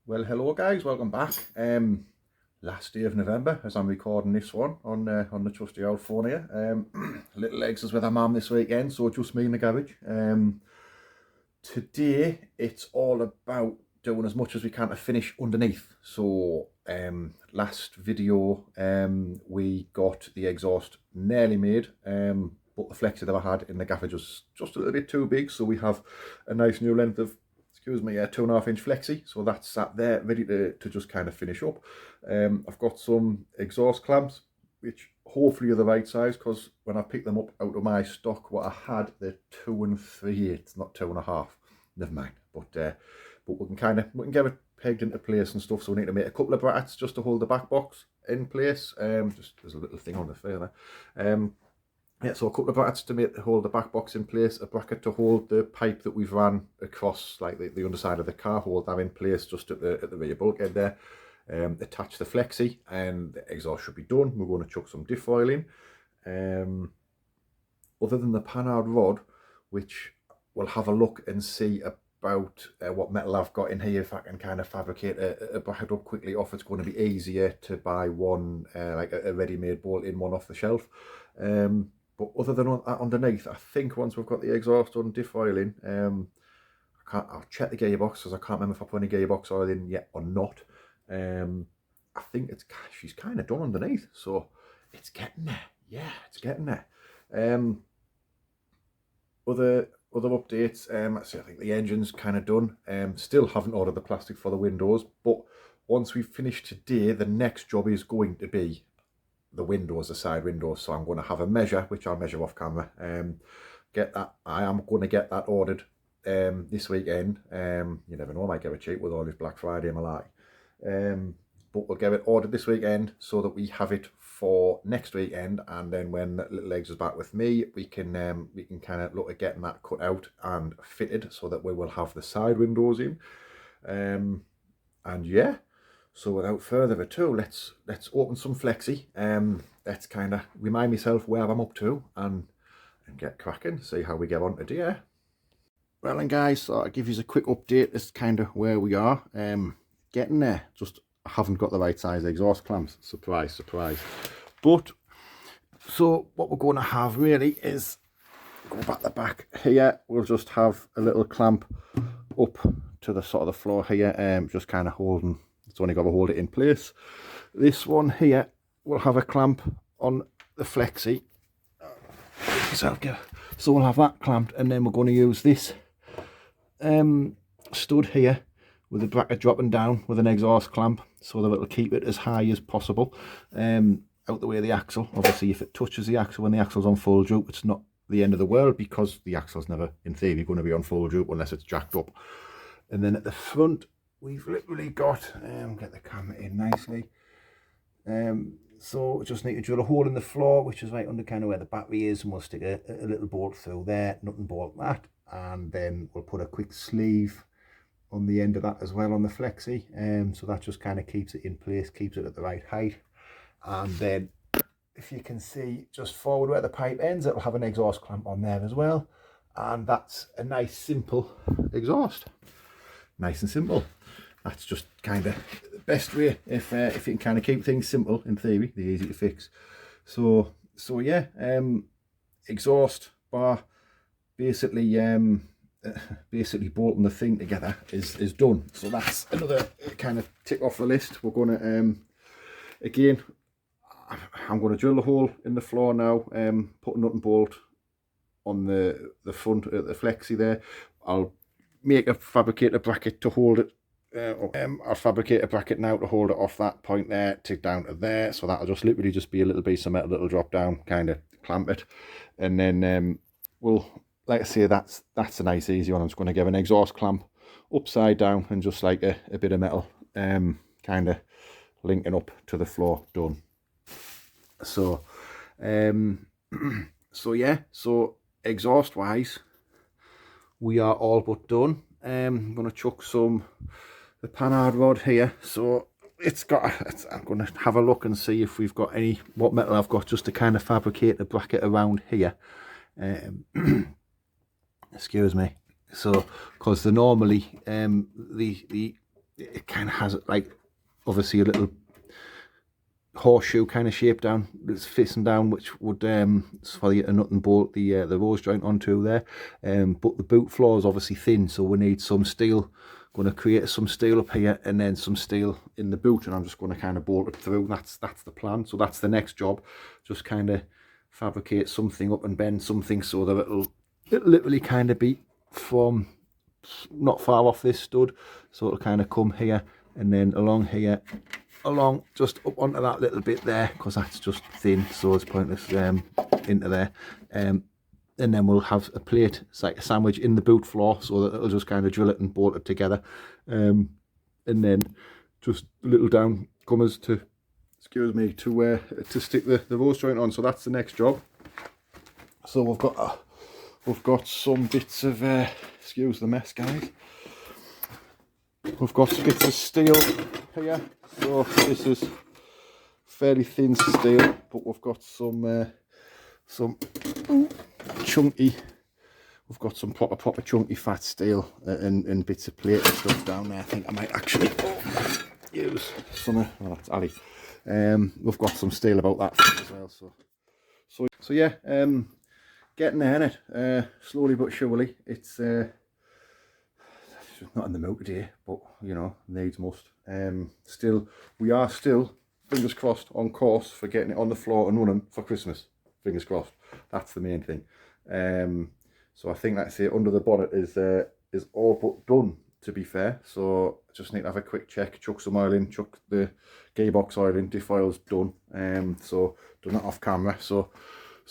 Well, hello guys, welcome back. Last day of November as I'm recording this one on the trusty old phone here. Little Legs is with her mum this weekend, so just me in the garage. Today it's all about doing as much as we can to finish underneath. So last video we got the exhaust nearly made, but the flexi that I had in the garage was just a little bit too big, so we have a nice new length of 2.5 inch flexi, so that's sat there ready to just kind of finish up. I've got some exhaust clamps which hopefully are the right size, because when I picked them up out of my stock, what I had, they're 2 3/8, not 2.5. Never mind, but we can get it pegged into place and stuff. So we need to make a couple of brackets just to hold the back box in place. Just there's a little thing on the fair there. Yeah, so a couple of brackets to hold the back box in place, a bracket to hold the pipe that we've ran across, like the underside of the car, hold that in place just at the rear bulkhead there. Attach the flexi, and the exhaust should be done. We're going to chuck some diff oil in. Other than the panhard rod, which we'll have a look and see about what metal I've got in here, if I can kind of fabricate a bracket up quickly, or if it's going to be easier to buy one, like a ready-made bolt-in one off the shelf. But other than that, underneath, I think once we've got the exhaust on, diff oil in, I'll check the gearbox, because I can't remember if I put any gearbox oil in yet or not. I think she's kind of done underneath, so it's getting there. Yeah, it's getting there. Other updates, so I think the engine's kind of done. Still haven't ordered the plastic for the windows, but once we finish today, the next job is going to be the windows, the side windows. So I'm going to have a measure, which I'll measure off camera. Get that. I am going to get that ordered this weekend. You never know, I might get it cheap with all this Black Friday and the like. But we'll get it ordered this weekend so that we have it for next weekend, and then when Little Legs is back with me, we can kind of look at getting that cut out and fitted, so that we will have the side windows in. And yeah. So without further ado, let's open some flexi. Let's kind of remind myself where I'm up to and get cracking, see how we get on today. Well then guys, so I'll give you a quick update. This is kind of where we are. Getting there. Just haven't got the right size exhaust clamps. Surprise, surprise. But so what we're going to have really is, go back the back here, we'll just have a little clamp up to the sort of the floor here, just kind of holding. It's only got to hold it in place. This one here will have a clamp on the flexi. So we'll have that clamped, and then we're going to use this stud here with the bracket dropping down with an exhaust clamp, so that it'll keep it as high as possible, out the way of the axle. Obviously, if it touches the axle when the axle's on full droop, it's not the end of the world, because the axle's never, in theory, going to be on full droop unless it's jacked up. And then at the front, we've literally got, get the camera in nicely. So we just need to drill a hole in the floor, which is right under kind of where the battery is, and we'll stick a little bolt through there, nothing bolt that, and then we'll put a quick sleeve on the end of that as well on the flexi. So that just kind of keeps it in place, keeps it at the right height. And then if you can see just forward where the pipe ends, it'll have an exhaust clamp on there as well. And that's a nice simple exhaust. Nice and simple. That's just kind of the best way, if you can kind of keep things simple, in theory, they're easy to fix. So yeah, exhaust bar, basically bolting the thing together is done. So that's another kind of tick off the list. We're going to again, I'm going to drill a hole in the floor now, put a nut and bolt on the front of the flexi there. I'll fabricate a bracket to hold it. I'll fabricate a bracket now to hold it off that point there, tick down to there. So that'll just literally just be a little piece of metal that'll drop down, kind of clamp it. And then we'll, like I say, that's a nice easy one. I'm just going to give an exhaust clamp upside down and just like a bit of metal, kind of linking up to the floor, done. So so yeah, so exhaust wise, we are all but done. I'm going to chuck the panhard rod here. So I'm going to have a look and see if we've got what metal I've got, just to kind of fabricate a bracket around here. Excuse me. So because they're normally the it kind of has like obviously a little horseshoe kind of shape down that's facing down, which would for a nut and bolt the rose joint onto there, but the boot floor is obviously thin, so we need some steel. Going to create some steel up here and then some steel in the boot, and I'm just going to kind of bolt it through. That's the plan. So that's the next job, just kind of fabricate something up and bend something so that it'll literally kind of be from not far off this stud, so it'll kind of come here and then along here, along just up onto that little bit there, because that's just thin, so it's pointless into there, and then we'll have a plate, it's like a sandwich in the boot floor, so that it'll just kind of drill it and bolt it together, and then just little down comers to, excuse me, to stick the rose joint on. So that's the next job. So we've got some bits of excuse the mess, guys. We've got some bits of steel here. So this is fairly thin steel, but we've got some chunky. We've got some proper chunky fat steel and bits of plate and stuff down there. I think I might actually use some. Oh, that's Ali. We've got some steel about that as well. So yeah, getting there, innit? Slowly but surely. It's just not in the mood today, but you know, needs must. We are still, fingers crossed, on course for getting it on the floor and running for Christmas. Fingers crossed. That's the main thing. So I think that's it. Under the bonnet is all but done, to be fair. So I just need to have a quick check, chuck some oil in, chuck the gearbox oil in, diff oil's done. So done that off camera. So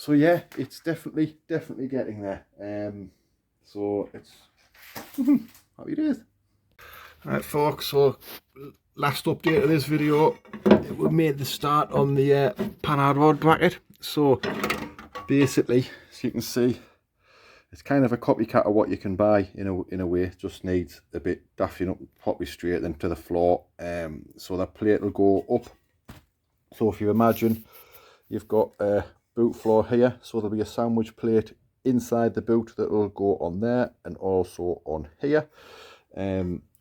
yeah, it's definitely getting there. So it's happy days. Alright folks, so last update of this video, we made the start on the panhard rod bracket. So basically, as you can see, it's kind of a copycat of what you can buy in a way. It just needs a bit daffing up properly straight then to the floor. So that plate will go up. So if you imagine you've got a boot floor here, so there'll be a sandwich plate inside the boot that will go on there and also on here.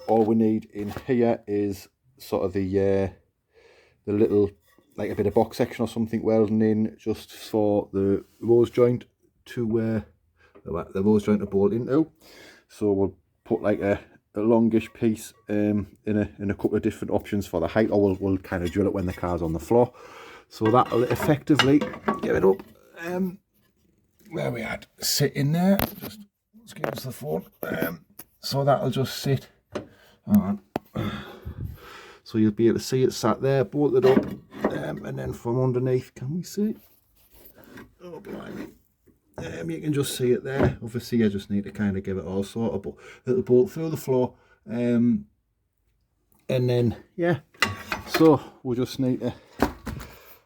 All we need in here is sort of the little, like a bit of box section or something welding in, just for the rose joint to the rose joint to bolt into. So we'll put like a longish piece in a couple of different options for the height, or we'll kind of drill it when the car's on the floor. So that'll effectively get it up where we had sit in there. Just let's give us the phone. So that'll just sit. Hang on. So you'll be able to see it sat there, bolted up, and then from underneath, can we see? Oh, blimey. You can just see it there. Obviously, I just need to kind of give it all sorted, but it'll bolt through the floor. And then, yeah. So we'll just need to,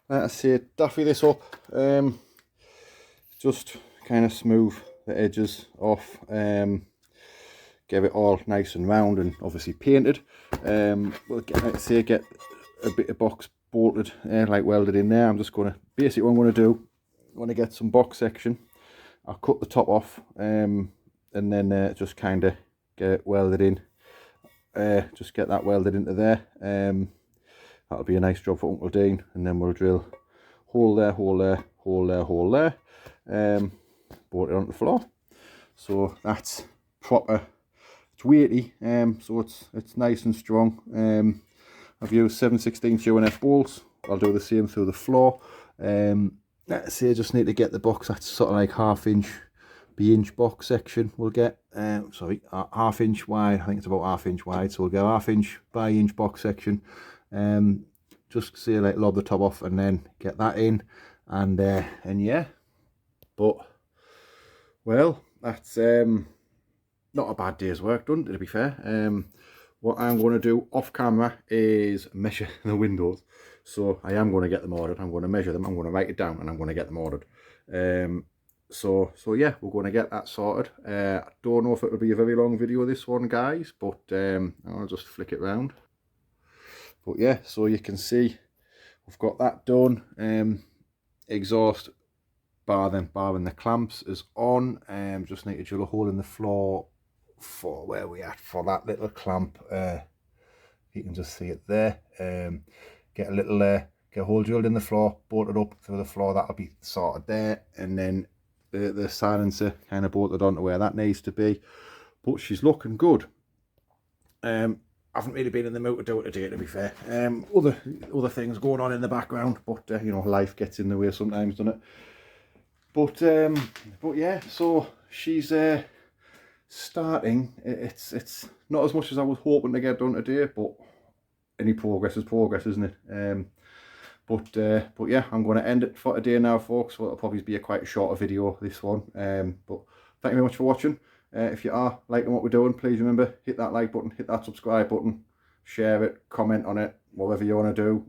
like I say, daffy this up. Just kind of smooth the edges off. Get it all nice and round and obviously painted. We'll get, like I say, get a bit of box bolted, like welded in there. I'm just going to, basically what I'm going to do, I'm going to get some box section. I'll cut the top off and then just kind of get it welded in. Just get that welded into there. That'll be a nice job for Uncle Dean. And then we'll drill hole there, hole there, hole there, hole there. Bolt it onto the floor. So that's proper. It's weighty, so it's nice and strong. I've used 7/16 UNF bolts. I'll do the same through the floor. Let's say I just need to get the box. That's sort of like half-inch by inch box section. We'll get sorry, half-inch wide. I think it's about half-inch wide. So we'll get half-inch by inch box section. Just say like lob the top off and then get that in, and yeah. But well, that's not a bad day's work done, to be fair. What I'm going to do off camera is measure the windows. So I am going to get them ordered. I'm going to measure them. I'm going to write it down and I'm going to get them ordered. So yeah, we're going to get that sorted. I don't know if it'll be a very long video, this one, guys, but I'll just flick it round. But yeah, so you can see we've got that done. Exhaust barring the clamps is on. Just need to drill a hole in the floor for where we at for that little clamp You can just see it there. Get a little get a hole drilled in the floor, bolted up through the floor. That'll be sorted there, and then the silencer kind of bolted onto where that needs to be. But she's looking good. I haven't really been in the mood to do it today, to be fair. Other things going on in the background, but you know, life gets in the way sometimes, doesn't it? But yeah, so she's starting. It's not as much as I was hoping to get done today, but any progress is progress, isn't it? But yeah, I'm going to end it for today now, folks. Well, it'll probably be a quite shorter video, this one. But thank you very much for watching. If you are liking what we're doing, please remember, hit that like button, hit that subscribe button, share it, comment on it, whatever you want to do.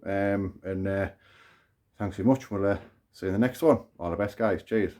Thanks very much. We'll see you in the next one. All the best, guys. Cheers.